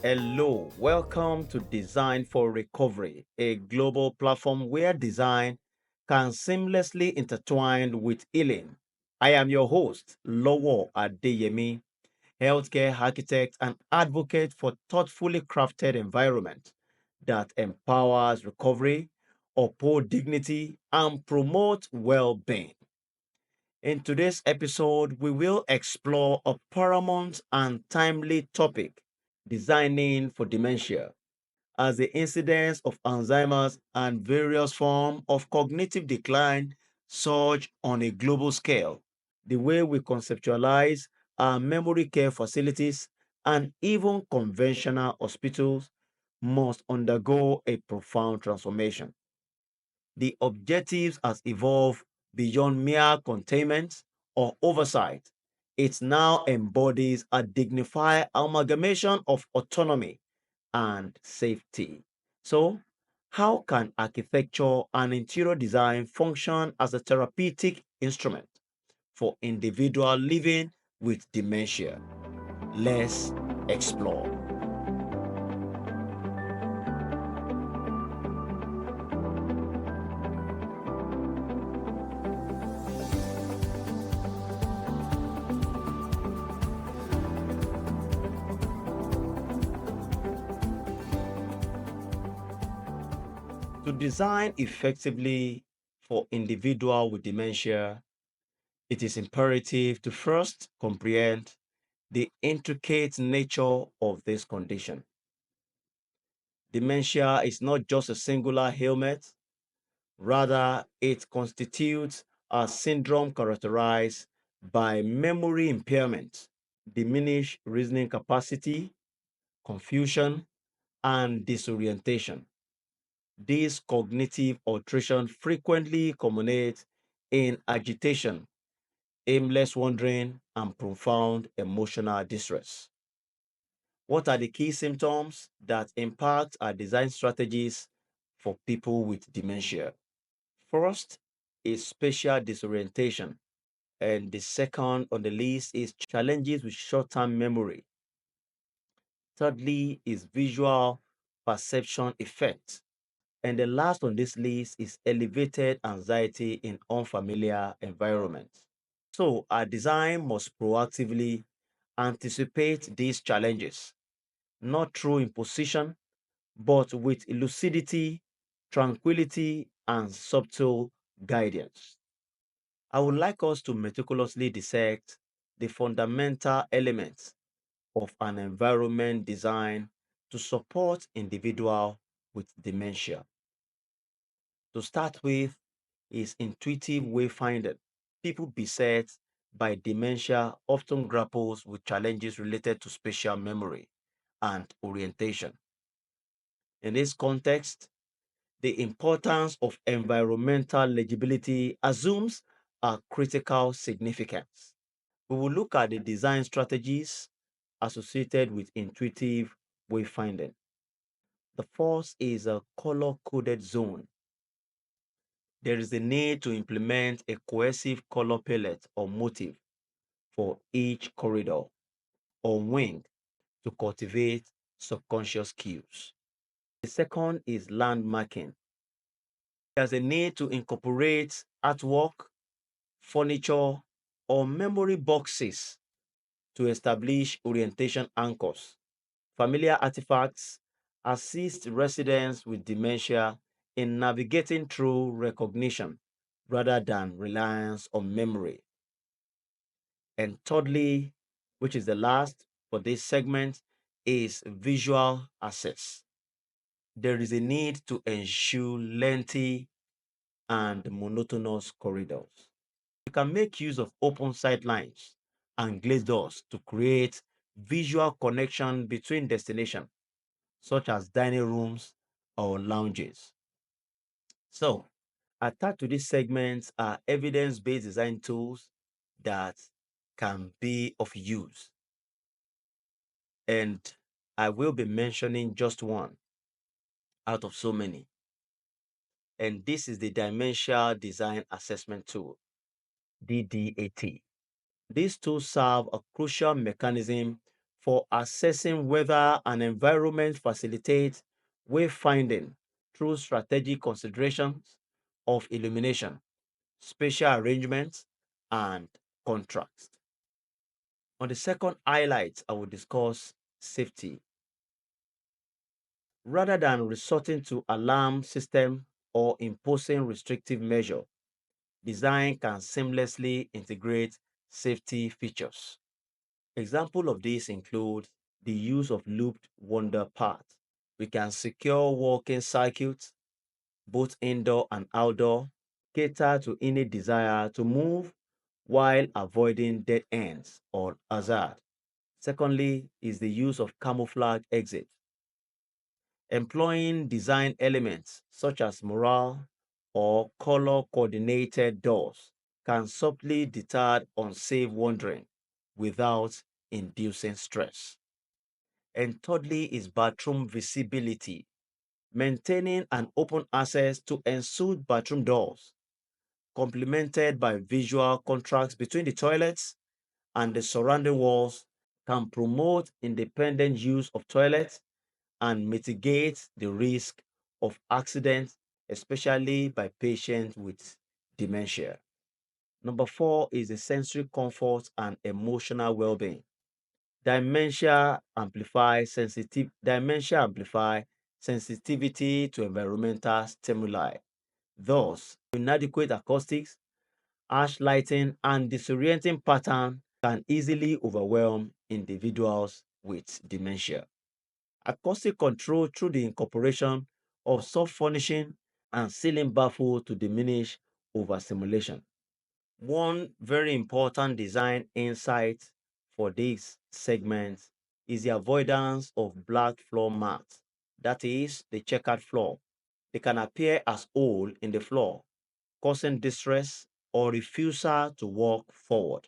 Hello, welcome to Design for Recovery, a global platform where design can seamlessly intertwine with healing. I am your host, Lowo Adeyemi, healthcare architect and advocate for thoughtfully crafted environment that empowers recovery, uphold dignity, and promote well-being. In today's episode, we will explore a paramount and timely topic, designing for dementia as the incidence of Alzheimer's and various forms of cognitive decline surge on a global scale. The way we conceptualize our memory care facilities and even conventional hospitals must undergo a profound transformation. The objectives has evolved beyond mere containment or oversight. It now embodies a dignified amalgamation of autonomy and safety. So, how can architecture and interior design function as a therapeutic instrument for individual living with dementia? Let's explore. To design effectively for individual with dementia, it is imperative to first comprehend the intricate nature of this condition. Dementia is not just a singular ailment, rather, it constitutes a syndrome characterized by memory impairment, diminished reasoning capacity, confusion, and disorientation. These cognitive alterations frequently culminate in agitation, aimless wandering, and profound emotional distress. What are the key symptoms that impact our design strategies for people with dementia? First is spatial disorientation, and the second on the list is challenges with short term memory. Thirdly is visual perception effect. And the last on this list is elevated anxiety in unfamiliar environments. So, our design must proactively anticipate these challenges, not through imposition, but with lucidity, tranquility, and subtle guidance. I would like us to meticulously dissect the fundamental elements of an environment design to support individual with dementia. To start with is intuitive wayfinding. People beset by dementia often grapples with challenges related to spatial memory and orientation. In this context, the importance of environmental legibility assumes a critical significance. We will look at the design strategies associated with intuitive wayfinding. The first is a color coded zone. There is a need to implement a cohesive color palette or motif for each corridor or wing to cultivate subconscious cues. The second is landmarking. There's a need to incorporate artwork, furniture, or memory boxes to establish orientation anchors. Familiar artifacts assist residents with dementia in navigating through recognition rather than reliance on memory. And thirdly, which is the last for this segment, is visual access. There is a need to ensure lengthy and monotonous corridors. You can make use of open sight lines and glazed doors to create visual connection between destinations, such as dining rooms or lounges. So, attached to this segment are evidence-based design tools that can be of use. And I will be mentioning just one out of so many. And this is the Dimensional Design Assessment Tool, DDAT. These tools serve a crucial mechanism for assessing whether an environment facilitates wayfinding through strategic considerations of illumination, spatial arrangements, and contrast. On the second highlight, I will discuss safety. Rather than resorting to alarm system or imposing restrictive measure, design can seamlessly integrate safety features. Example of this include the use of looped wonder paths. We can secure walking circuits, both indoor and outdoor, cater to any desire to move while avoiding dead ends or hazard. Secondly, is the use of camouflage exit. Employing design elements such as mural or color coordinated doors can subtly deter unsafe wandering without inducing stress. And thirdly, is bathroom visibility. Maintaining an open access to ensuite bathroom doors, complemented by visual contrast between the toilets and the surrounding walls, can promote independent use of toilets and mitigate the risk of accidents, especially by patients with dementia. Number four is the sensory comfort and emotional well-being. Dementia amplify sensitivity to environmental stimuli. Thus, inadequate acoustics, harsh lighting, and disorienting pattern can easily overwhelm individuals with dementia. Acoustic control through the incorporation of soft furnishing and ceiling baffle to diminish overstimulation. One very important design insight for this segment is the avoidance of black floor mats, that is, the checkered floor. They can appear as hole in the floor, causing distress or refusal to walk forward.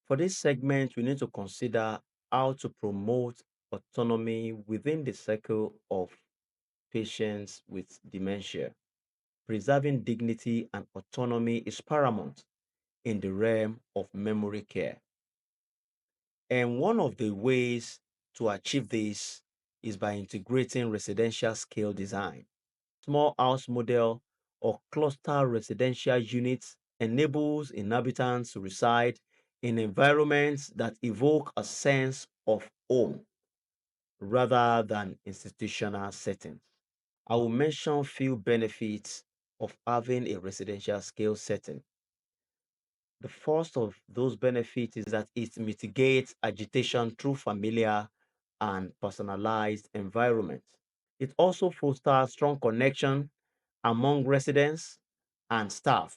For this segment, we need to consider how to promote autonomy within the circle of patients with dementia. Preserving dignity and autonomy is paramount in the realm of memory care. And one of the ways to achieve this is by integrating residential scale design. Small house model or cluster residential units enables inhabitants to reside in environments that evoke a sense of home rather than institutional settings. I will mention few benefits of having a residential scale setting. The first of those benefits is that it mitigates agitation through familiar and personalized environments. It also fosters strong connection among residents and staff.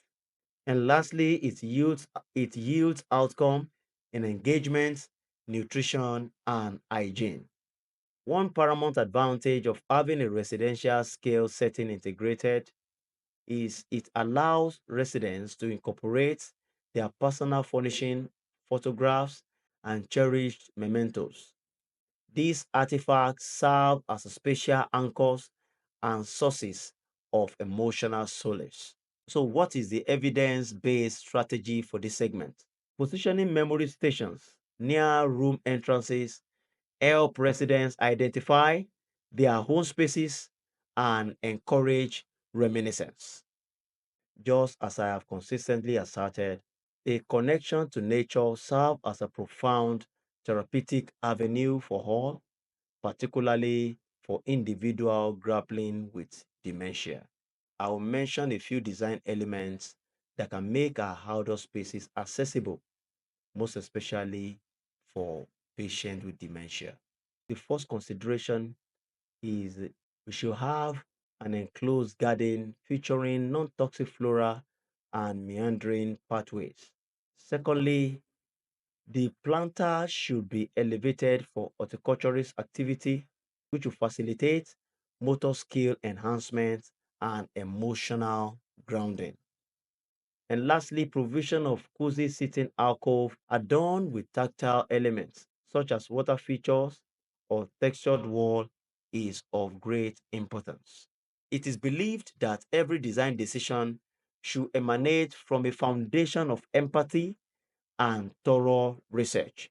And lastly, it yields outcome in engagement, nutrition, and hygiene. One paramount advantage of having a residential scale setting integrated is it allows residents to incorporate their personal furnishing, photographs, and cherished mementos. These artifacts serve as spatial anchors and sources of emotional solace. So, what is the evidence based strategy for this segment? Positioning memory stations near room entrances help residents identify their home spaces and encourage reminiscence. Just as I have consistently asserted, a connection to nature serves as a profound therapeutic avenue for all, particularly for individuals grappling with dementia. I will mention a few design elements that can make our outdoor spaces accessible, most especially for patients with dementia. The first consideration is we should have an enclosed garden featuring non-toxic flora and meandering pathways. Secondly, the planter should be elevated for horticulturist activity, which will facilitate motor skill enhancement and emotional grounding. And lastly, provision of cozy sitting alcove adorned with tactile elements such as water features or textured wall is of great importance. It is believed that every design decision should emanate from a foundation of empathy and thorough research.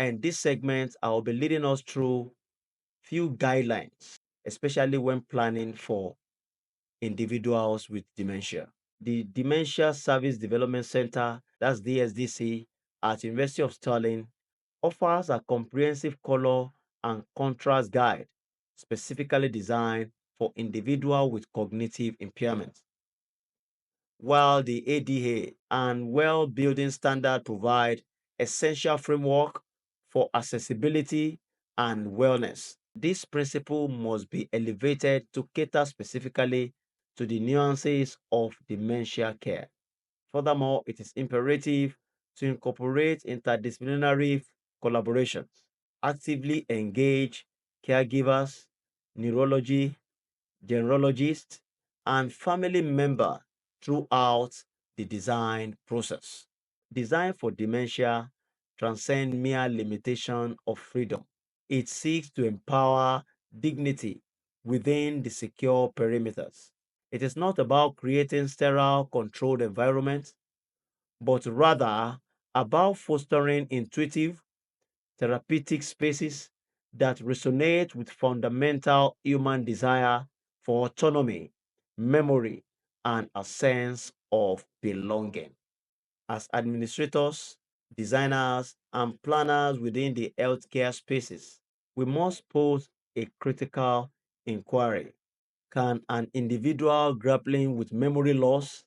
And this segment, I will be leading us through few guidelines, especially when planning for individuals with dementia. The Dementia Service Development Center, that's DSDC, at University of Stirling, offers a comprehensive color and contrast guide specifically designed for individuals with cognitive impairment. While the ADA and Well Building Standard provide essential framework for accessibility and wellness, this principle must be elevated to cater specifically to the nuances of dementia care. Furthermore, it is imperative to incorporate interdisciplinary collaborations, actively engage caregivers, neurology, generologist, and family member throughout the design process. Design for dementia transcend mere limitation of freedom. It seeks to empower dignity within the secure perimeters. It is not about creating sterile, controlled environments, but rather about fostering intuitive, therapeutic spaces that resonate with fundamental human desire for autonomy, memory, and a sense of belonging. As administrators, designers, and planners within the healthcare spaces, we must pose a critical inquiry. Can an individual grappling with memory loss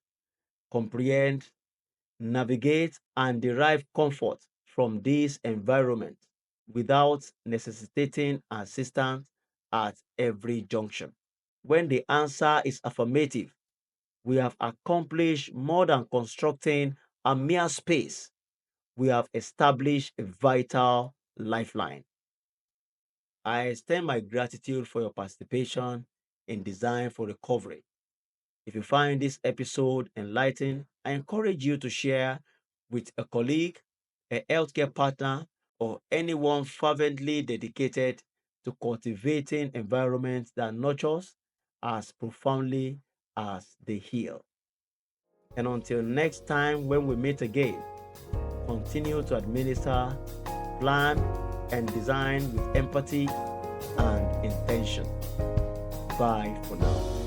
comprehend, navigate, and derive comfort from this environment without necessitating assistance at every junction? When the answer is affirmative, we have accomplished more than constructing a mere space. We have established a vital lifeline. I extend my gratitude for your participation in Design for Recovery. If you find this episode enlightening, I encourage you to share with a colleague, a healthcare partner, or anyone fervently dedicated to cultivating environments that nurtures as profoundly as they heal. And until next time, when we meet again, continue to administer, plan, and design with empathy and intention. Bye for now.